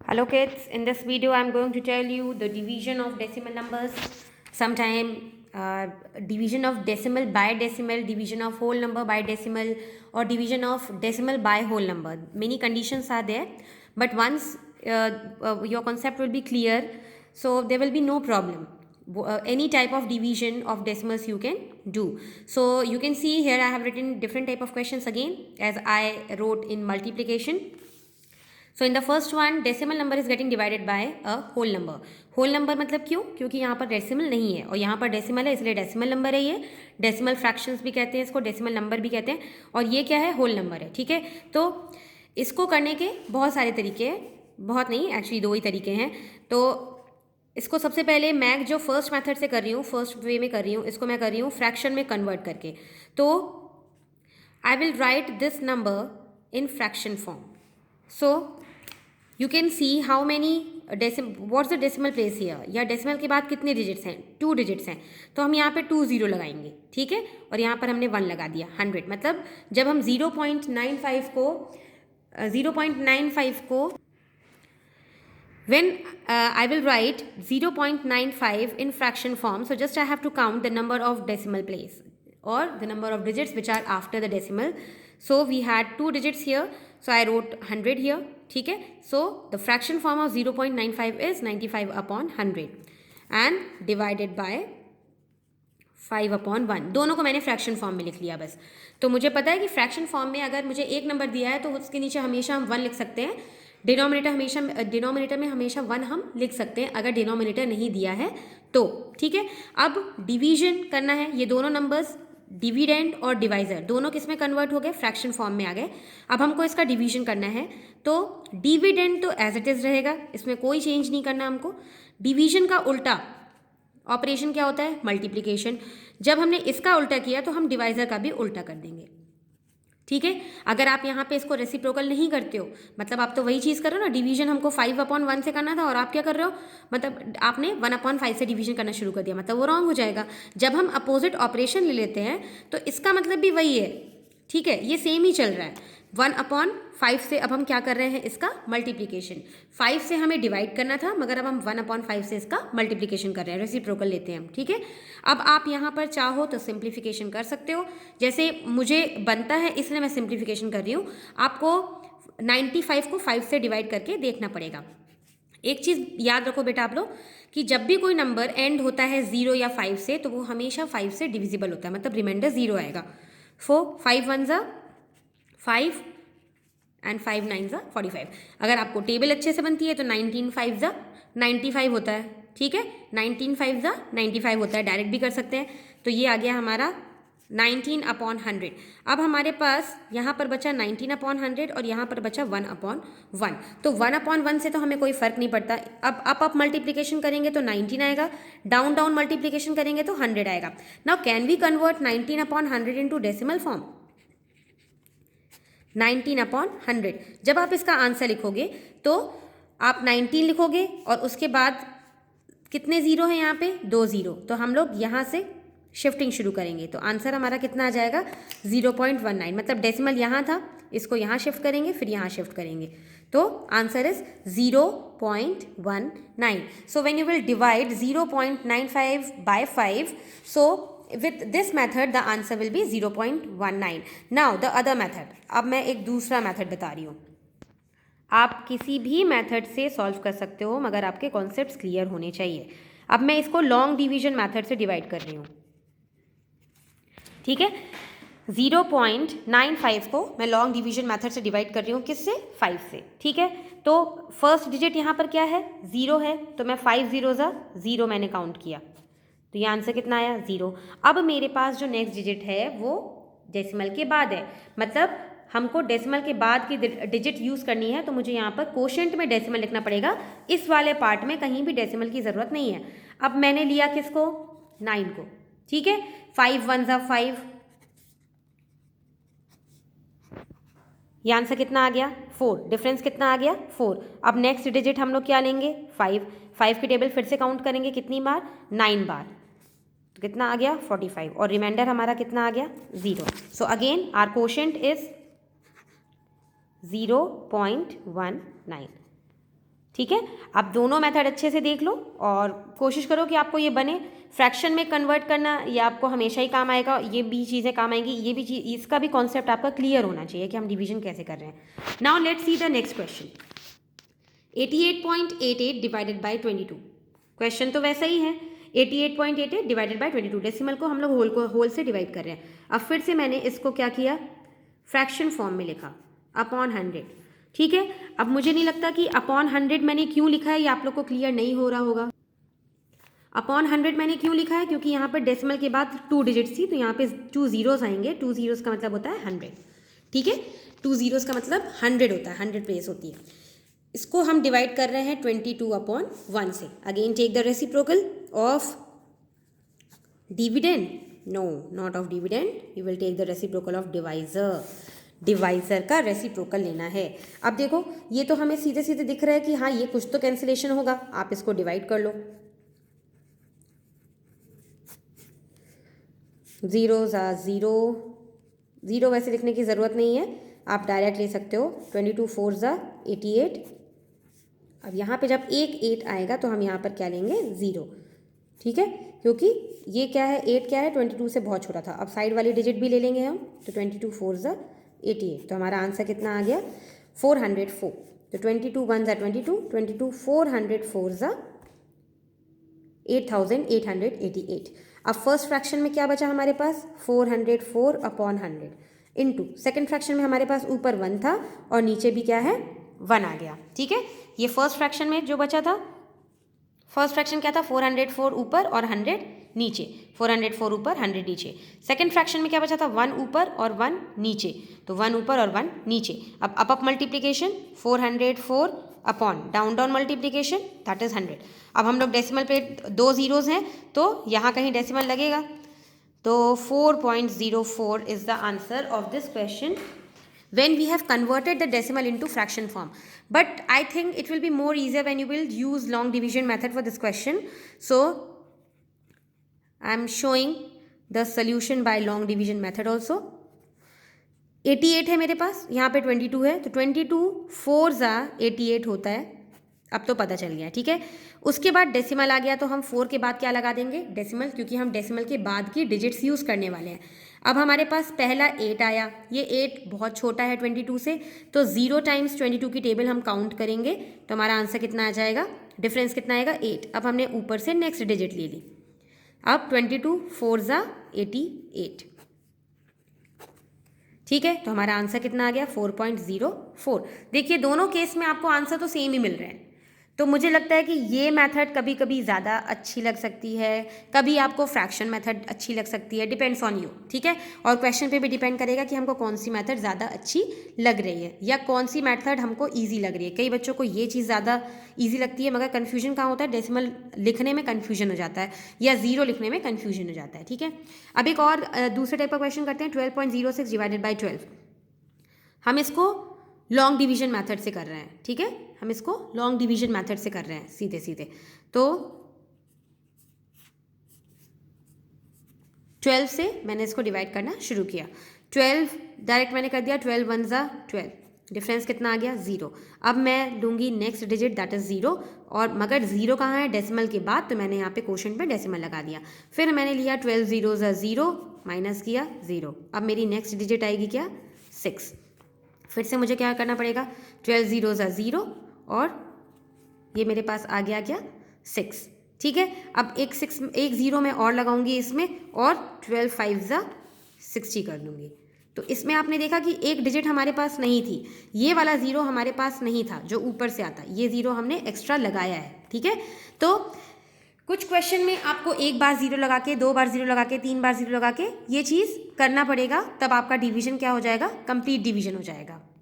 Hello kids, in this video I am going to tell you the division of decimal numbers, sometime division of decimal by decimal, division of whole number by decimal, or division of decimal by whole number. Many conditions are there, but once your concept will be clear, so there will be no problem. Any type of division of decimals you can do. So you can see here I have written different type of questions again as I wrote in multiplication. So in the first one decimal number is getting divided by a whole number. whole number मतलब क्यों? क्योंकि यहाँ पर decimal नहीं है और यहाँ पर डेसिमल है, इसलिए डेसिमल नंबर है ये. डेसिमल फ्रैक्शंस भी कहते हैं इसको, डेसिमल नंबर भी कहते हैं. और ये क्या है? होल नंबर है. ठीक है, तो इसको करने के बहुत सारे तरीके हैं, बहुत नहीं एक्चुअली दो ही तरीके हैं. तो इसको सबसे पहले मैं जो फर्स्ट मेथड से कर रही हूँ, फर्स्ट वे में कर रही हूँ, इसको मैं कर रही हूँ फ्रैक्शन में कन्वर्ट करके. तो I will write this number in fraction form. So you can see how many what's the decimal place here. या डेसिमल के बाद कितने डिजिट्स हैं? 2 डिजिट्स हैं. तो हम यहाँ पे 2 0 लगाएंगे. ठीक है, और यहाँ पर हमने 1 लगा दिया. 100 मतलब जब हम 0.95 को when I will write 0.95 in fraction form, so just I have to count the number of decimal place or the number of digits which are after the decimal. So we had 2 digits here, so I wrote 100 here. ठीक है, so the fraction form of 0.95 is 95 upon 100 and divided by 5 upon 1. दोनों को मैंने fraction form में लिख लिया बस. तो मुझे पता है कि फ्रैक्शन फॉर्म में अगर मुझे एक नंबर दिया है तो उसके नीचे हमेशा हम 1 लिख सकते हैं. डिनोमिनेटर में हमेशा 1 हम लिख सकते हैं अगर डिनोमिनेटर नहीं दिया है तो. ठीक है, अब डिवीजन करना है. ये दोनों नंबर्स डिविडेंड और डिवाइजर दोनों किस में कन्वर्ट हो गए? फ्रैक्शन फॉर्म में आ गए. अब हमको इसका डिवीजन करना है. तो डिविडेंड तो एज इट इज रहेगा, इसमें कोई चेंज नहीं करना हमको. डिवीजन का उल्टा ऑपरेशन क्या होता है? मल्टीप्लिकेशन. जब हमने इसका उल्टा किया तो हम डिवाइजर का भी उल्टा कर देंगे. ठीक है, अगर आप यहाँ पे इसको रेसिप्रोकल नहीं करते हो, मतलब आप तो वही चीज़ कर रहे हो ना. डिवीजन हमको 5 अपॉन 1 से करना था और आप क्या कर रहे हो? मतलब आपने 1 अपॉन 5 से डिवीजन करना शुरू कर दिया, मतलब वो रॉन्ग हो जाएगा. जब हम अपोजिट ऑपरेशन ले लेते हैं तो इसका मतलब भी वही है. ठीक है, ये सेम ही चल रहा है. 1 अपॉन 5 से अब हम क्या कर रहे हैं? इसका मल्टीप्लिकेशन. 5 से हमें डिवाइड करना था मगर अब हम 1 अपॉन 5 से इसका मल्टीप्लिकेशन कर रहे हैं, रेसिप्रोकल लेते हैं हम. ठीक है, अब आप यहाँ पर चाहो तो सिंप्लीफिकेशन कर सकते हो. जैसे मुझे बनता है इसलिए मैं सिंप्लीफिकेशन कर रही हूँ. आपको 95 को 5 से डिवाइड करके देखना पड़ेगा. एक चीज़ याद रखो बेटा आप लोग कि जब भी कोई नंबर एंड होता है 0 या 5 से तो वो हमेशा 5 से डिविजिबल होता है, मतलब रिमाइंडर 0 आएगा. 5 1 ज़ा 5 एंड 5 9 ज़ा 45. अगर आपको टेबल अच्छे से बनती है तो 19 5 ज़ा 95 होता है. ठीक है, 19 5 ज़ा 95 होता है, डायरेक्ट भी कर सकते हैं. तो ये आ गया हमारा 19 अपॉन 100. अब हमारे पास यहाँ पर बचा 19 अपॉन 100 और यहाँ पर बचा 1 अपॉन 1. तो 1 अपॉन 1 से तो हमें कोई फ़र्क नहीं पड़ता. अब अप मल्टीप्लिकेशन करेंगे तो 19 आएगा, डाउन डाउन मल्टीप्लिकेशन करेंगे तो 100 आएगा. Now can we convert 19 upon 100 into decimal form? 19 upon 100. जब आप इसका आंसर लिखोगे तो आप 19 लिखोगे और उसके बाद कितने ज़ीरो हैं यहाँ पे? 2 ज़ीरो. तो हम लोग यहाँ से शिफ्टिंग शुरू करेंगे तो आंसर हमारा कितना आ जाएगा? 0.19. मतलब डेसिमल यहाँ था, इसको यहाँ शिफ्ट करेंगे फिर यहाँ शिफ्ट करेंगे तो answer is 0.19. So when you will divide 0.95 by 5, so with this method the answer will be 0.19. now the other method. अब मैं एक दूसरा मेथड बता रही हूँ. आप किसी भी मेथड से सॉल्व कर सकते हो मगर आपके कॉन्सेप्ट्स क्लियर होने चाहिए. अब मैं इसको लॉन्ग डिवीजन मेथड से डिवाइड कर रही हूँ. ठीक है, 0.95 को मैं लॉन्ग डिवीजन मेथड से डिवाइड कर रही हूँ. किससे? 5 से. ठीक है, तो फर्स्ट डिजिट यहाँ पर क्या है? 0 है, तो मैं 5 0 ज़ा 0 मैंने काउंट किया तो ये आंसर कितना आया? 0. अब मेरे पास जो नेक्स्ट डिजिट है वो डेसिमल के बाद है, मतलब हमको डेसिमल के बाद की डिजिट यूज़ करनी है. तो मुझे यहाँ पर कोशेंट में डेसिमल लिखना पड़ेगा. इस वाले पार्ट में कहीं भी डेसिमल की ज़रूरत नहीं है. अब मैंने लिया किसको? 9 को. ठीक है, 5 1 ज़ा 5. ये आंसर कितना आ गया? 4. डिफरेंस कितना आ गया? 4. अब नेक्स्ट डिजिट हम लोग क्या लेंगे? 5. 5 की टेबल फिर से काउंट करेंगे कितनी बार? 9 बार. तो कितना आ गया? 45. और रिमाइंडर हमारा कितना आ गया? 0. So again our quotient is 0.19. ठीक है, आप दोनों मेथड अच्छे से देख लो और कोशिश करो कि आपको ये बने। फ्रैक्शन में कन्वर्ट करना ये आपको हमेशा ही काम आएगा, ये भी चीज़ें काम आएंगी, ये भी चीज़, इसका भी कॉन्सेप्ट आपका क्लियर होना चाहिए कि हम डिवीजन कैसे कर रहे हैं। Now let's see the next question. 88.88 divided by 22। Question तो वैसा ही है, 88.88 डिवाइडेड बाई 22। डेसिमल को हम लोग होल से डिवाइड कर रहे हैं। अब फिर से मैंने इसको क्या किया, फ्रैक्शन फॉर्म में लिखा, अपॉन 100। ठीक है, अब मुझे नहीं लगता कि अपॉन 100 मैंने क्यों लिखा है ये आप लोग को क्लियर नहीं हो रहा होगा। अपॉन 100 मैंने क्यों लिखा है, क्योंकि यहाँ पर डेसिमल के बाद 2 डिजिट्स थी, तो यहाँ पे 2 जीरोस आएंगे। 2 जीरोस का मतलब होता है 100। ठीक है, 2 जीरोस का मतलब 100 होता है, 100 प्लेस होती है। इसको हम डिवाइड कर रहे हैं 22/1 से। Again take the reciprocal of dividend, no not of dividend, you will take the reciprocal of divisor. Divisor का रेसिप्रोकल लेना है। अब देखो ये तो हमें सीधे सीधे दिख रहा है कि हाँ ये कुछ तो कैंसिलेशन होगा, आप इसको डिवाइड कर लो। 0 0 0 वैसे लिखने की ज़रूरत नहीं है, आप डायरेक्ट ले सकते हो। 22 4 88। अब यहाँ पे जब एक 8 आएगा तो हम यहाँ पर क्या लेंगे, 0। ठीक है, क्योंकि ये क्या है, 8 क्या है, 22 से बहुत छोटा था। अब साइड वाली डिजिट भी ले लेंगे हम, तो 22 4 88। तो हमारा आंसर कितना आ गया, 404। तो 22 1 22, 22 404 8888। अब फर्स्ट फ्रैक्शन में क्या बचा हमारे पास, 404/100 इंटू सेकेंड फ्रैक्शन में हमारे पास ऊपर 1 था और नीचे भी क्या है, 1 आ गया। ठीक है, ये फर्स्ट फ्रैक्शन में जो बचा था, फर्स्ट फ्रैक्शन क्या था, 404 ऊपर और 100 नीचे, 404 ऊपर 100 नीचे। सेकंड फ्रैक्शन में क्या बचा था, 1 ऊपर और 1 नीचे, तो 1 ऊपर और 1 नीचे। अब up multiplication 404 upon down multiplication that is 100। अब हम लोग डेसिमल पे 2 जीरोज हैं तो यहाँ कहीं डेसिमल लगेगा, तो 4.04 is the answer of this question when we have converted the decimal into fraction form. But I think it will be more easier when you will use long division method for this question. So I am showing the solution by long division method also. 88 है मेरे पास, यहाँ पे 22 है, तो 22 4 88 होता है। अब तो पता चल गया, ठीक है। उसके बाद डेसिमल आ गया, तो हम 4 के बाद क्या लगा देंगे, डेसिमल, क्योंकि हम डेसिमल के बाद की डिजिट्स यूज़ करने वाले हैं। अब हमारे पास पहला 8 आया, ये 8 बहुत छोटा है 22 से, तो 0 टाइम्स 22 की टेबल हम काउंट करेंगे, तो हमारा आंसर कितना आ जाएगा, डिफरेंस कितना आएगा, 8। अब हमने ऊपर से नेक्स्ट डिजिट ले ली। अब 22 4 88, ठीक है, तो हमारा आंसर कितना आ गया, 4.04। देखिए दोनों केस में आपको आंसर तो सेम ही मिल रहे हैं, तो मुझे लगता है कि ये मेथड कभी कभी ज़्यादा अच्छी लग सकती है, कभी आपको फ्रैक्शन मेथड अच्छी लग सकती है, डिपेंड्स ऑन यू। ठीक है, और क्वेश्चन पे भी डिपेंड करेगा कि हमको कौन सी मेथड ज़्यादा अच्छी लग रही है या कौन सी मेथड हमको ईजी लग रही है। कई बच्चों को ये चीज़ ज़्यादा ईजी लगती है, मगर कन्फ्यूजन कहाँ होता है, डेसिमल लिखने में कन्फ्यूजन हो जाता है या 0 लिखने में कन्फ्यूजन हो जाता है। ठीक है, अब एक और दूसरे टाइप का क्वेश्चन करते हैं, 12.06 डिवाइडेड बाई 12। हम इसको लॉन्ग डिवीजन मेथड से कर रहे हैं। ठीक है, हम इसको लॉन्ग डिवीजन मेथड से कर रहे हैं सीधे सीधे। तो 12 से मैंने इसको डिवाइड करना शुरू किया। 12 डायरेक्ट मैंने कर दिया, 12 1 12, डिफरेंस कितना आ गया, 0। अब मैं लूँगी नेक्स्ट डिजिट दैट इज 0, और मगर 0 कहाँ है, डेसिमल के बाद, तो मैंने यहाँ पे क्वोशंट पे डेसिमल लगा दिया। फिर मैंने लिया 12 0 0, माइनस किया 0। अब मेरी नेक्स्ट डिजिट आएगी क्या, 6। फिर से मुझे क्या करना पड़ेगा, 12 0 0, और ये मेरे पास आ गया क्या, 6। ठीक है, अब एक 0 में और लगाऊंगी इसमें, और 12 5 60 कर दूंगी। तो इसमें आपने देखा कि एक डिजिट हमारे पास नहीं थी, ये वाला 0 हमारे पास नहीं था जो ऊपर से आता, ये 0 हमने एक्स्ट्रा लगाया है। ठीक है, तो कुछ क्वेश्चन में आपको एक बार 0 लगा के, 2 बार 0 लगा के, 3 बार 0 लगा के ये चीज़ करना पड़ेगा, तब आपका डिवीजन क्या हो जाएगा, कंप्लीट डिवीजन हो जाएगा।